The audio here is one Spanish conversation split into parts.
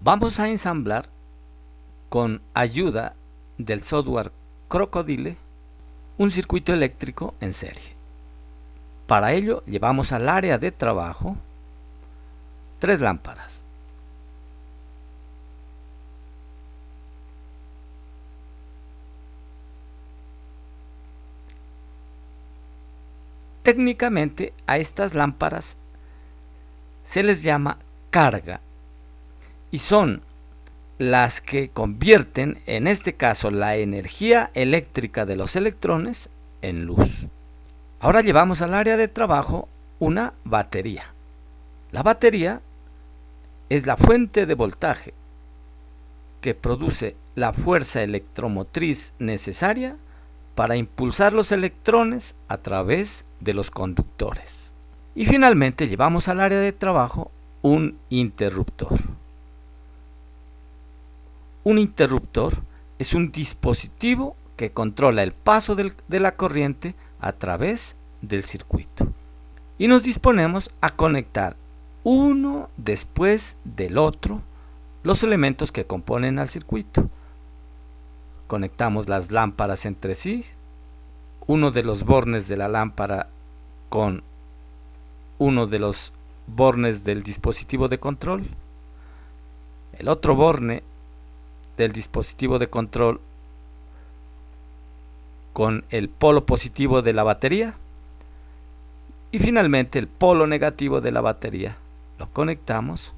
Vamos a ensamblar con ayuda del software Crocodile un circuito eléctrico en serie. Para ello llevamos al área de trabajo 3 lámparas. Técnicamente a estas lámparas se les llama carga y son las que convierten, en este caso, la energía eléctrica de los electrones en luz. Ahora llevamos al área de trabajo una batería. La batería es la fuente de voltaje que produce la fuerza electromotriz necesaria para impulsar los electrones a través de los conductores. Y finalmente llevamos al área de trabajo un interruptor. Un interruptor es un dispositivo que controla el paso de la corriente a través del circuito. Y nos disponemos a conectar uno después del otro los elementos que componen al circuito. Conectamos las lámparas entre sí, uno de los bornes de la lámpara con uno de los bornes del dispositivo de control, el otro borne del dispositivo de control con el polo positivo de la batería y finalmente el polo negativo de la batería lo conectamos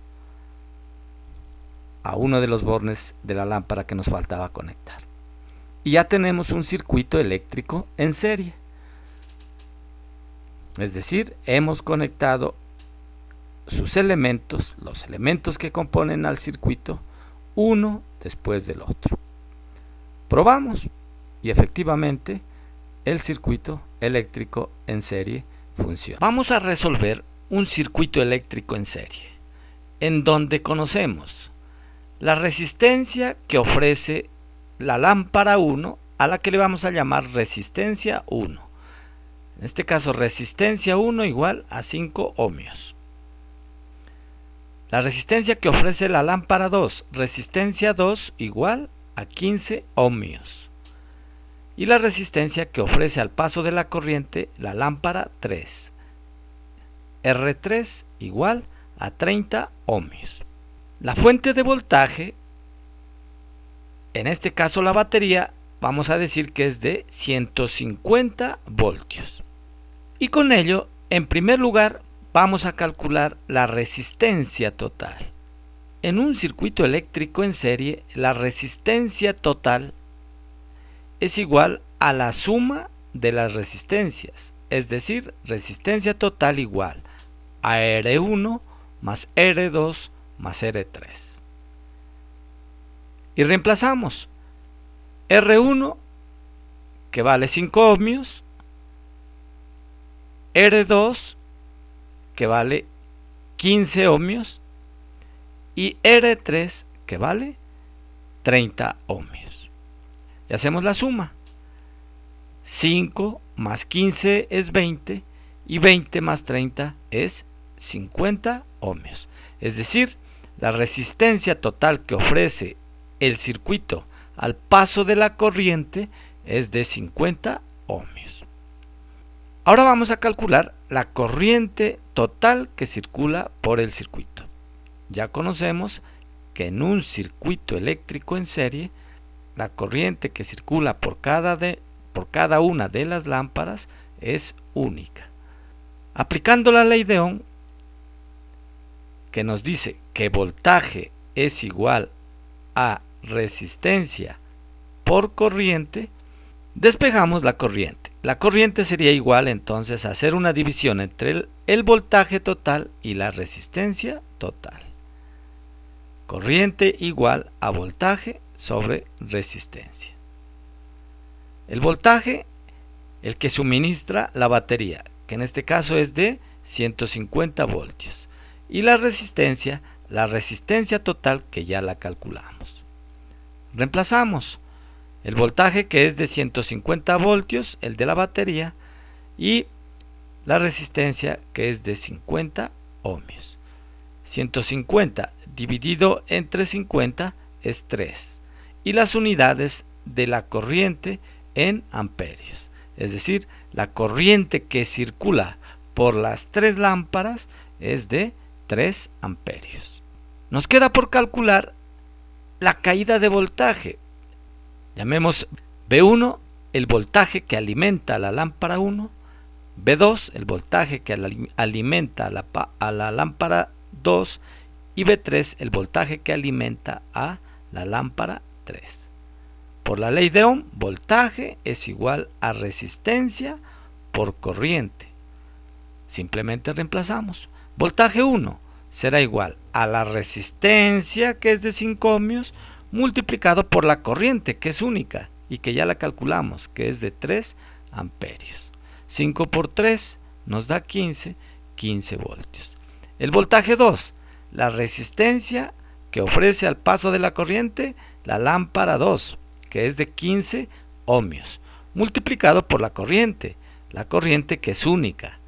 a uno de los bornes de la lámpara que nos faltaba conectar. Y ya tenemos un circuito eléctrico en serie. Es decir, hemos conectado sus elementos, los elementos que componen al circuito, uno después del otro. Probamos y efectivamente el circuito eléctrico en serie funciona. Vamos a resolver un circuito eléctrico en serie, en donde conocemos la resistencia que ofrece la lámpara 1, a la que le vamos a llamar resistencia 1. En este caso, resistencia 1 igual a 5 ohmios. La resistencia que ofrece la lámpara 2, resistencia 2 igual a 15 ohmios. Y la resistencia que ofrece al paso de la corriente la lámpara 3, R3 igual a 30 ohmios. La fuente de voltaje, en este caso la batería, vamos a decir que es de 150 voltios. Y con ello, en primer lugar, vamos a calcular la resistencia total. En un circuito eléctrico en serie, la resistencia total es igual a la suma de las resistencias, es decir, resistencia total igual a R1 más R2 más R3. Y reemplazamos R1, que vale 5 ohmios, R2, que vale 15 ohmios, y R3, que vale 30 ohmios. Y hacemos la suma. 5 más 15 es 20, y 20 más 30 es 50 ohmios. Es decir, la resistencia total que ofrece el circuito al paso de la corriente es de 50 ohmios. Ahora vamos a calcular la corriente total que circula por el circuito. Ya conocemos que en un circuito eléctrico en serie, la corriente que circula por cada una de las lámparas es única. Aplicando la ley de Ohm, que nos dice que voltaje es igual a resistencia por corriente, despejamos la corriente. La corriente sería igual entonces a hacer una división entre el voltaje total y la resistencia total. Corriente igual a voltaje sobre resistencia. El voltaje, el que suministra la batería, que en este caso es de 150 voltios. Y la resistencia total, que ya la calculamos. Reemplazamos el voltaje, que es de 150 voltios, el de la batería, y la resistencia, que es de 50 ohmios. 150 dividido entre 50 es 3. Y las unidades de la corriente en amperios. Es decir, la corriente que circula por las 3 lámparas es de 3 amperios. Nos queda por calcular la caída de voltaje. Llamemos B1 el voltaje que alimenta a la lámpara 1, B2 el voltaje que alimenta a la lámpara 2 y B3 el voltaje que alimenta a la lámpara 3. Por la ley de Ohm, voltaje es igual a resistencia por corriente. Simplemente reemplazamos. Voltaje 1 será igual a la resistencia, que es de 5 ohmios, multiplicado por la corriente, que es única y que ya la calculamos, que es de 3 amperios. 5 por 3 nos da 15 voltios. El voltaje 2, la resistencia que ofrece al paso de la corriente la lámpara 2, que es de 15 ohmios, multiplicado por la corriente que es única,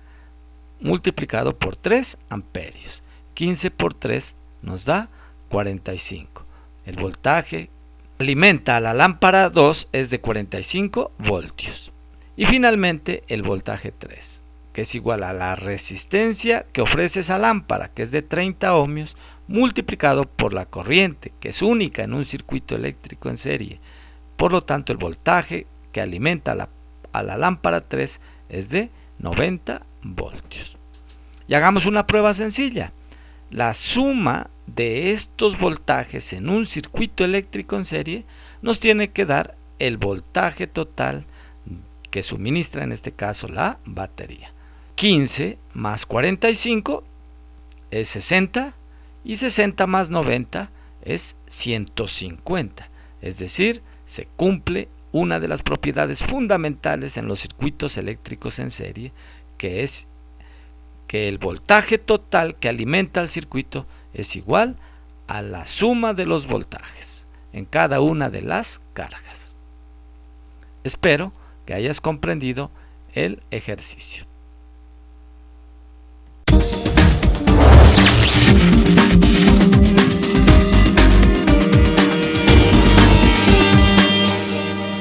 multiplicado por 3 amperios. 15 por 3 nos da 45. El voltaje que alimenta a la lámpara 2 es de 45 voltios. Y finalmente el voltaje 3, que es igual a la resistencia que ofrece esa lámpara, que es de 30 ohmios, multiplicado por la corriente, que es única en un circuito eléctrico en serie. Por lo tanto, el voltaje que alimenta a la lámpara 3 es de 90 voltios. Y hagamos una prueba sencilla. La suma de estos voltajes en un circuito eléctrico en serie nos tiene que dar el voltaje total que suministra en este caso la batería. 15 más 45 es 60 y 60 más 90 es 150. Es decir, se cumple una de las propiedades fundamentales en los circuitos eléctricos en serie, que es que el voltaje total que alimenta al circuito es igual a la suma de los voltajes en cada una de las cargas. Espero que hayas comprendido el ejercicio.